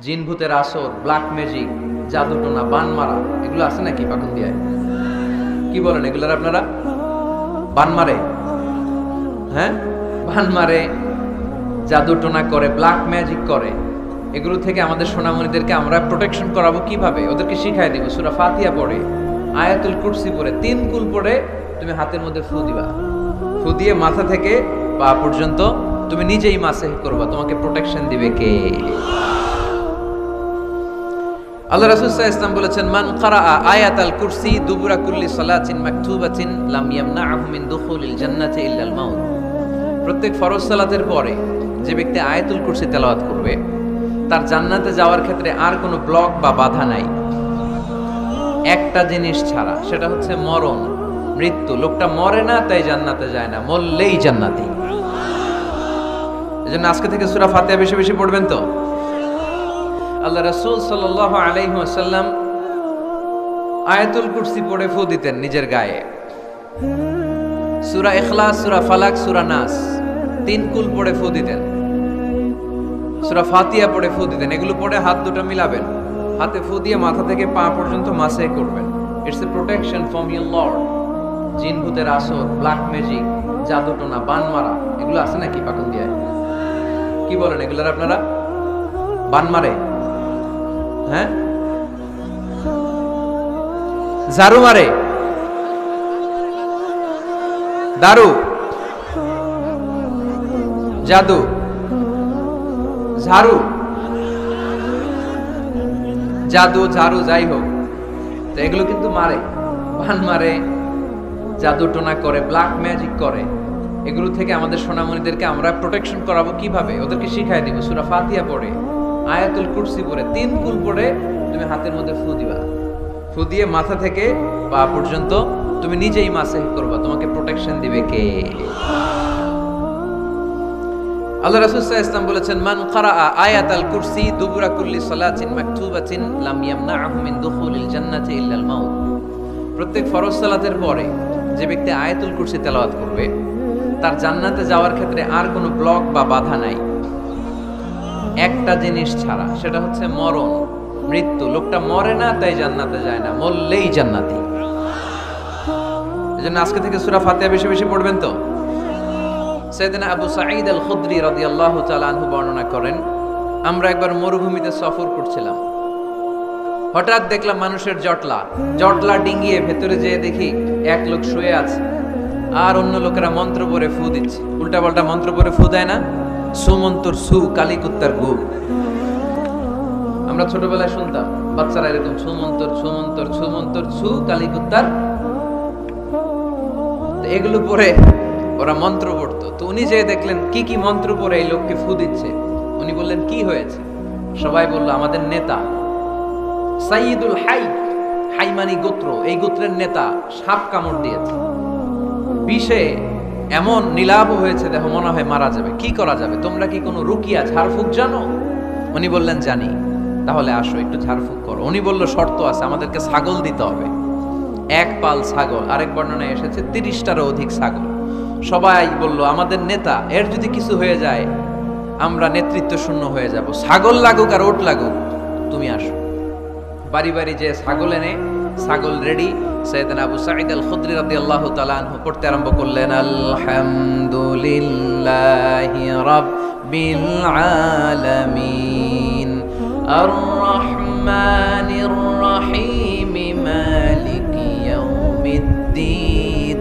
জিন ভূতের আসর, ব্ল্যাক ম্যাজিক, জাদুটোনা, বান মারা, এগুলো আছে নাকি পাকুন্দিয়ায়? কি বলেন এগুলোর আপনারা? বান মারে, হ্যাঁ, বান মারে, জাদুটোনা করে, ব্ল্যাক ম্যাজিক করে। এগুলো থেকে আমাদের সোনামণিদেরকে আমরা প্রোটেকশন করাবো কিভাবে? ওদেরকে শিখাই দিব সূরা ফাতিহা পড়ে, আয়াতুল কুরসি পড়ে, 3 কুল পড়ে তুমি হাতের মধ্যে ফু দিবা। ফু দিয়ে মাথা থেকে পা পর্যন্ত তুমি নিজেই মাসে করবা। তোমাকে প্রোটেকশন দিবে কে? আল্লাহ রাসূল সাল্লাল্লাহু আলাইহি ওয়াসাল্লাম বলেছেন, মান ক্বারাআ আয়াতাল কুরসি দুবুরা কুল্লি সালাতিন মাকতুবাতিন লাম ইয়ামনাহু মিন দুখুলিল জান্নাতি ইল্লাল মাউত। প্রত্যেক ফরজ সালাতের পরে যে ব্যক্তি আয়াতুল কুরসি তেলাওয়াত করবে, তার জান্নাতে যাওয়ার ক্ষেত্রে আর কোনো ব্লক বা বাধা নাই, একটা জিনিস ছাড়া, সেটা হচ্ছে মরণ, মৃত্যু। লোকটা মরে না তাই জান্নাতে যায় না, মরলেই জান্নাতি। এজন্য আজকে থেকে সূরা ফাতিহা বেশি বেশি পড়বেন তো। আল্লাহ রাসূল সাল্লাল্লাহু আলাইহি ওয়াসাল্লাম আয়াতুল কুরসি পড়ে ফু দিতেন নিজের গায়ে। সূরা ইখলাস, সূরা ফালাক, সূরা নাস 3 কুল পড়ে ফু দিতেন। সূরা ফাতিহা পড়ে ফু দিতেন। এগুলো পড়ে হাত দুটো মিলাবেন, হাতে ফু দিয়ে মাথা থেকে পা পর্যন্ত মাসে করবেন। It's a protection from your Lord. জিন ভূতের আসর, ব্ল্যাক ম্যাজিক, জাদুটোনা, বান মারা, এগুলো আছে নাকি পাকুন্দিয়ায়? কি বলেন এগুলোর আপনারা? বান মারে, হ্যাঁ, ঝাড়ু মারে, দারু, জাদু, ঝাড়ু, জাদু, ঝাড়ু, যাই হোক, তো এগুলো কিন্তু মারে, বান মারে, জাদু টোনা করে, ব্ল্যাক ম্যাজিক করে। এগুলো থেকে আমাদের সোনামণিদেরকে আমরা প্রোটেকশন করাবো কিভাবে? ওদেরকে শিখাই দিব সূরা ফাতিহা পড়ে, আয়াতুল কুরসি পড়ে, 3 কুল পড়ে তুমি হাতের মধ্যে ফু দিবা। ফু দিয়ে মাথা থেকে পা পর্যন্ত তুমি নিজেই মাসে করবা। তোমাকে প্রোটেকশন দিবে কে? আল্লাহ রাসূল সাল্লাল্লাহু আলাইহি ওয়াসাল্লাম বলেছেন, মান ক্বারাআ আয়াতাল কুরসি দুবুরা কুল্লি সালাতিন মাকতুবাতিন লাম ইয়ামনাহু মিন দুখুলিল জান্নাতি ইল্লাল মাউত। প্রত্যেক ফরজ সালাতের পরে যে ব্যক্তি আয়াতুল কুরসি তেলাওয়াত করবে, তার জান্নাতে যাওয়ার ক্ষেত্রে আর কোনো ব্লক বা বাধা নাই, একটা জিনিস ছাড়া, সেটা হচ্ছে মরণ, মৃত্যু। লোকটা মরে না তাই জান্নাতে যায় না, মরলেই জান্নাতি। এজন্য আজকে থেকে সূরা ফাতিহা বেশি বেশি পড়বেন তো। সাইয়েদনা আবু সাঈদ আল খুদরি রাদিয়াল্লাহু তাআলা আনহু বর্ণনা করেন, আমরা একবার মরুভূমিতে সফর করছিলাম। হঠাৎ দেখলাম মানুষের জটলা ডিঙ্গিয়ে ভেতরে যেয়ে দেখি এক লোক শুয়ে আছে, আর অন্য লোকেরা মন্ত্র পড়ে ফু দিচ্ছে। উল্টা পাল্টা মন্ত্র পড়ে ফু দেয় না? সুমন্তর সু, কালী কুত্তার গু। আমরা ছোটবেলায় শুনতাম বাচ্চারা এরকম সুমন্তর সুমন্তর সুমন্তর সু, কালী কুত্তার। এগুলো পড়ে ওরা মন্ত্র পড়তো। তো উনি যে দেখলেন কি কি মন্ত্র পড়ে এই লোককে ফু দিচ্ছে, উনি বললেন কি হয়েছে? সবাই বলল, আমাদের নেতা সাইয়্যিদুল হাই, হাইমানি গোত্র, এই গোত্রের নেতা সাপ কামড় দিয়েছে, বিষে এমন নীলাভ হয়েছে, দেখো মনে হয় মারা যাবে। কি করা যাবে? তোমরা কি কোনো রুকিয়া, ঝাড়ফুঁক জানো? উনি বললেন জানি। তাহলে আসো একটু ঝাড়ফুঁক করো। উনি বলল শর্ত আছে, আমাদেরকে ছাগল দিতে হবে, 1 পাল ছাগল। আরেক বর্ণনায় এসেছে 30টারও অধিক ছাগল। সবাই বলল, আমাদের নেতা, এর যদি কিছু হয়ে যায় আমরা নেতৃত্ব শূন্য হয়ে যাব। ছাগল লাগুক আর ওট লাগুক, তুমি আসো। বাড়ি বাড়ি যে ছাগল এনে, ছাগল রেডি। সাইয়েদনা আবু সাঈদ আল খুদরি রাদিয়াল্লাহু তাআলা আনহু পড়তে আরম্ভ করলেন, আলহামদুলিল্লাহি রাব্বিল আলামিন আর রহমানির রহিম মালিকি ইয়াউমিদ্দিন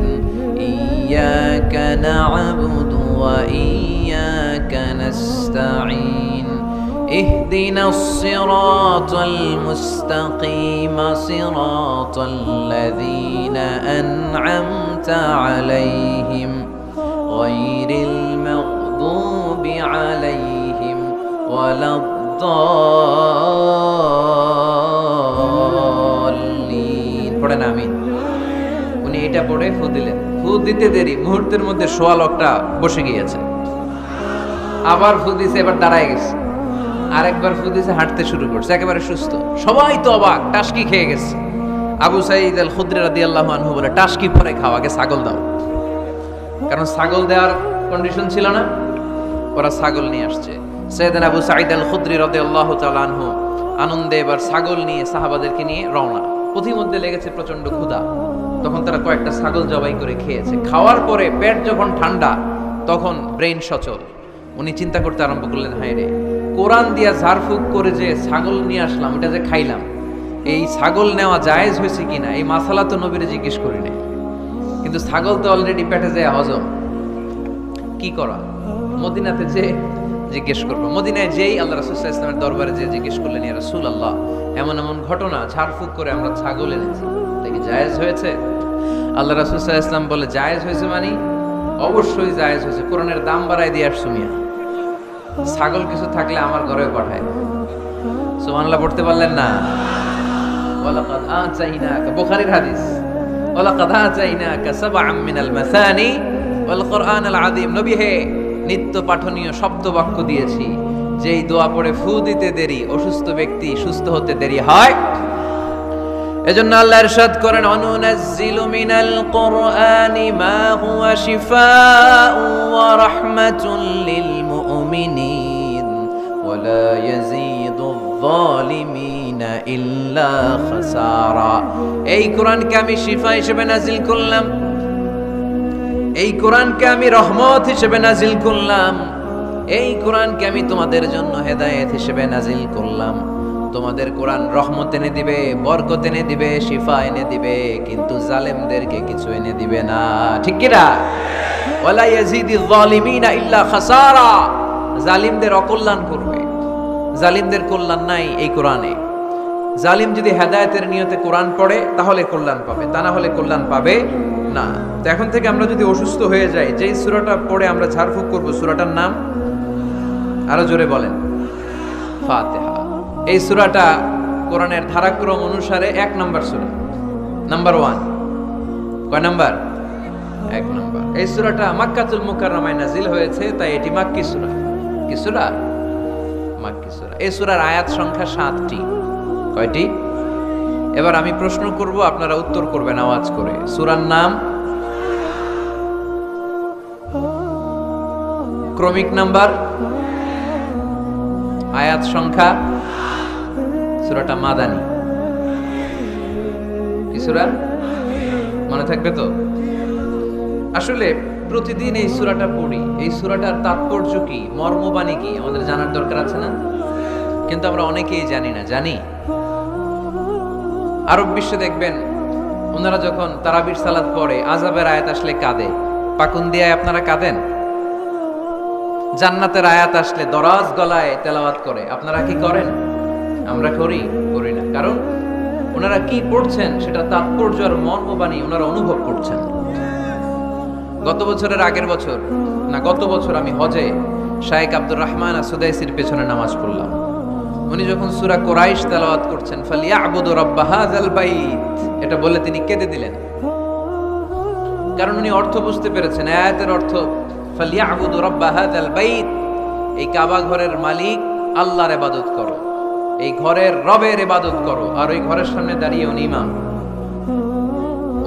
ইয়াকা না'বুদু ওয়া ইয়াকা নাস্তাঈন اهدنا الصراط المستقيم صراط الذين أنعمت عليهم غير المغضوب عليهم ولا الضالين। পড়েন আমিন। উনি এটা পড়ে ফু দিলেন। ফু দিতে দেরি, মুহূর্তের মধ্যে সোয়া লোকটা বসে গিয়েছে। আবার ফু দিছে, এবার দাঁড়ায় গেছে। আরেকবার ফু দিছে, হাঁটতে শুরু করছে, একেবারে সুস্থ। সবাই তো অবাক, টাসকি খেয়ে গেছে। আবু সাঈদ আল খুদরি রাদিয়াল্লাহু আনহু বলে, টাসকি পরে খাও, আগে ছাগল দাও। কারণ ছাগল দেওয়ার কন্ডিশন ছিল না। ওরা ছাগল নিয়ে আসছে। সাইয়েদনা আবু সাঈদ আল খুদরি রাদিয়াল্লাহু তাআলা আনহু আনন্দে এবার ছাগল নিয়ে সাহাবাদেরকে নিয়ে রওনা। পথিমধ্যে লেগেছে প্রচন্ড ক্ষুধা, তখন তারা কয়েকটা ছাগল জবাই করে খেয়েছে। খাওয়ার পরে পেট যখন ঠান্ডা, তখন ব্রেন সচল। উনি চিন্তা করতে আরম্ভ করলেন, হায় রে, কোরআন দিয়া ঝাড়ফুঁক করে যে ছাগল নিয়ে আসলাম, এটা যে খাইলাম, এই ছাগল নেওয়া জায়েজ হয়েছে কিনা এই মাসালা তো নবীরে জিজ্ঞেস করি নাই। কিন্তু ছাগল তো অলরেডি পেটে যায় হজম, কি করা? মদিনাতে যে জিজ্ঞেস করবো। মদিনায় যেই আল্লাহ রাসূল সাল্লাল্লাহু আলাইহি ওয়াসাল্লামের দরবারে যে জিজ্ঞেস করলেন, ইয়া রাসূলুল্লাহ, এমন এমন ঘটনা, ঝাড়ফুঁক করে আমরা ছাগল এনেছি, এটা কি জায়েজ হয়েছে? আল্লাহ রাসূল সাল্লাল্লাহু আলাইহি ওয়াসাল্লাম বলে, জায়েজ হয়েছে মানে অবশ্যই জায়েজ হয়েছে, কোরআনের দাম বাড়ায় দিয়ে আসছো মিয়া, ছাগল কিছু থাকলে আমার ঘরে পাঠায়। সুবহানাল্লাহ পড়তে পারলেন না? ওয়ালাকাদ আতাইনাকা, বুখারীর হাদিস, ওয়ালাকাদ আতাইনাকা সাবআম মিনাল মাসানি ওয়াল কুরআনাল আযীম। নবী হে, নিত্য পাঠনীয় শব্দবাক্য দিয়েছি, যেই দোয়া পড়ে ফু দিতে দেরি অসুস্থ ব্যক্তি সুস্থ হতে দেরি হয়। এজন্য আল্লাহ ইরশাদ করেন, অনুনাজ্জিলু মিনাল কুরআনি মা হুয়া শিফাউ ওয়া রাহমাতুল লিল মুমিনিন ওয়া লা ইয়াজিদুয যালিমিনা ইল্লা খাসারা। এই কোরআনকে আমি শিফা হিসেবে নাজিল করলাম, এই কোরআনকে আমি রহমত হিসেবে নাজিল করলাম, এই কোরআনকে আমি তোমাদের জন্য হেদায়েত হিসেবে নাজিল করলাম। তোমাদের কোরআন রহমত এনে দিবে, বরকত এনে দিবে, শিফা এনে দিবে, কিন্তু জালেমদেরকে কিছু এনে দিবে না। ঠিক কি না? ওয়ালা ইয়াজিদিয যালিমিনা ইল্লা খাসারা। জালিমদের অকল্যাণ করবে, জালিমদের কল্যাণ নাই এই কোরআনে। জালিম যদি হেদায়েতের নিয়তে কোরআন পড়ে তাহলে কল্যাণ পাবে, তা না হলে কল্যাণ পাবে না। তো এখন থেকে আমরা যদি অসুস্থ হয়ে যাই, যেই সূরাটা পড়ে আমরা ঝাড়ফুঁক করব, সূরাটার নাম আরো জোরে বলেন, ফাতিহা। এই সূরাটা কোরআনের ধারাক্রম অনুসারে 1 নম্বর সূরা, নাম্বার 1। কয় নাম্বার? 1 নম্বর। এই সূরাটা মক্কাতুল মুকাররমায় নাজিল হয়েছে, তাই এটি মাক্কি সূরা। কি সূরা? মাক্কি সূরা। এই সূরার আয়াত সংখ্যা 7টি। কয়টি? এবার আমি প্রশ্ন করব, আপনারা উত্তর করবেন আওয়াজ করে। সূরার নাম, ক্রমিক নাম্বার, আয়াত সংখ্যা। সূরাটা মাদানী। কি সূরা? মনে থাকবে তো? আসলে প্রতিদিন এই সূরাটা পড়ি, এই সূরাটার তাৎপর্য কি, মর্মবাণী কি আমাদের জানার দরকার আছে না? কিন্তু আমরা অনেকেই জানি না। জানি? আরব বিশ্বে দেখবেন, ওনারা যখন তারাবির সালাত পড়ে, আযাবের আয়াত আসলে কাঁদে। পাকুন দিয়ে আপনারা কাঁদেন? জান্নাতের আয়াত আসলে দরাজ গলায় তেলাওয়াত করে, আপনারা কি করেন? আমরা করি না। কারণ ওনারা কি পড়ছেন সেটা তাৎপর্য আর মর্মবাণী ওনারা অনুভব করছেন। গত বছরের আগের বছর না, গত বছর আমি হজে শাইখ আব্দুর রহমান আসুদাইসির পেছনে নামাজ পড়লাম। উনি যখন সূরা কুরাইশ তেলাওয়াত করছেন, ফালিয়াবুদু রাব্বা হাযাল বাইত, এটা বলে তিনি কেঁদে দিলেন। কারণ উনি অর্থ বুঝতে পেরেছেন, আয়াতের অর্থ ফালিয়াবুদু রাব্বা হাযাল বাইত, এই কাবা ঘরের মালিক আল্লাহর ইবাদত করো, এই ঘরের রবের ইবাদত করো। আর ওই ঘরের সামনে দাঁড়িয়ে উনি ইমাম,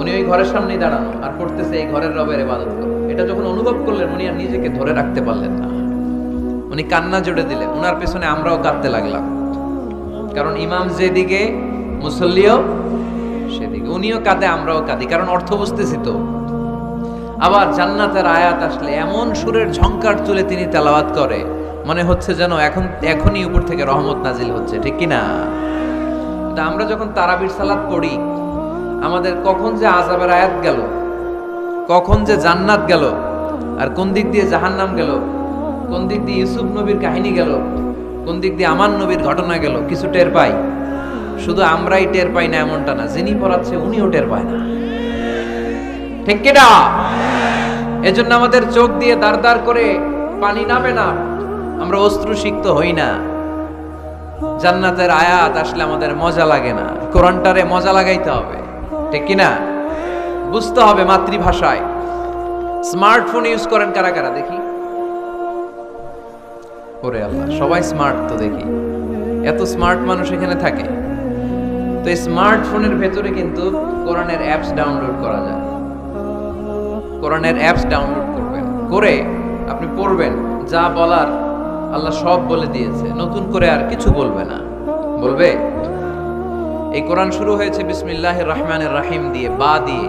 উনি ওই ঘরের সামনেই দাঁড়ানো আর করতেছে এই ঘরের রবের ইবাদত করো। এটা যখন অনুভব করলেন, উনি আর নিজেকে ধরে রাখতে পারলেন না, উনি কান্না জুড়ে দিলেন। উনার পেছনে আমরাও কাঁদতে লাগলাম, কারণ ইমাম যেদিকে মুসল্লিও সেদিকে, উনিও কাঁদে আমরাও কাঁদি, কারণ অর্থ বুঝতেছি তো। আবার জান্নাতের আয়াত আসলে এমন সুরের ঝংকার তুলে তিনি তেলাওয়াত করে, মনে হচ্ছে যেন এখনই উপর থেকে রহমত নাজিল হচ্ছে। ঠিক কি না? তা আমরা যখন তারাবির সালাত পড়ি, আমাদের কখন যে আযাবের আয়াত গেল, কখন যে জান্নাত গেল, আর কোন দিক দিয়ে জাহান্নাম গেল, কোন দিক দিয়ে ইউসুফ নবীর কাহিনী গেল, কোন দিক দিয়ে আমার নবীর ঘটনা গেল, কিছু টের পাই। শুধু আমরাই টের পাই না এমনটা না, যিনি পড়াচ্ছে উনিও টের পায় না। ঠিক কি না? এজন্য আমাদের চোখ দিয়ে দাঁড় দাঁড় করে পানি নামে না, আমরা অশ্রুসিক্ত হই না। জান্নাতের আয়াত আসলে আমাদের মজা লাগে না, কোরআনটারে মজা লাগাইতে হবে। ঠিক কি না? বুঝতে হবে মাতৃভাষায়। স্মার্টফোন ইউজ করেন কারা কারা দেখি? ওরে আল্লাহ, সবাই স্মার্ট তো দেখি, এত স্মার্ট মানুষ এখানে থাকে। তো এই স্মার্টফোনের ভেতরে কিন্তু কোরআনের অ্যাপস ডাউনলোড করা যায়। কোরআনের অ্যাপস ডাউনলোড করবেন, করে আপনি পড়বেন, যা বলার আল্লাহ সব বলে দিয়েছে, নতুন করে আর কিছু বলবে না। বলবে? এই কোরআন শুরু হয়েছে বিসমিল্লাহির রহমানির রহিম দিয়ে, বা দিয়ে,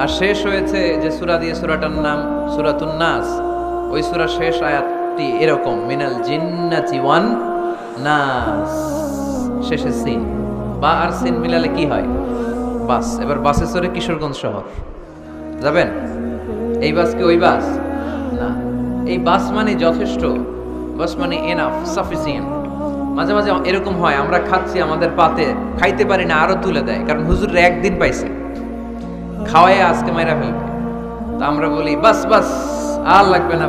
আর শেষ হয়েছে যে সূরা দিয়ে, সূরাটার নাম সূরাতুন নাস। ওই সূরার শেষ আয়াতটি এরকম, মিনাল জিন্নাতি ওয়ান নাস, শেষে সিন। বা আর সিন মিলালে কি হয়? বাস। এবার বাসে চড়ে কিশোরগঞ্জ শহর যাবেন? এই বাস কি ওই বাস? না, এই বাস মানে যথেষ্ট, বাস মানে এনাফ, সাফিসিয়েন্ট। মাঝে মাঝে এরকম হয়, আমরা খাচ্ছি, আমাদের পাতে খাইতে পারি না, আরো তুলে দেয়, কারণ হুজুর একদিন পাইছে, খাওয়াই আজকে মাইরা ফেলবে। তো আমরা বলি বাস বাস, আর লাগবে না,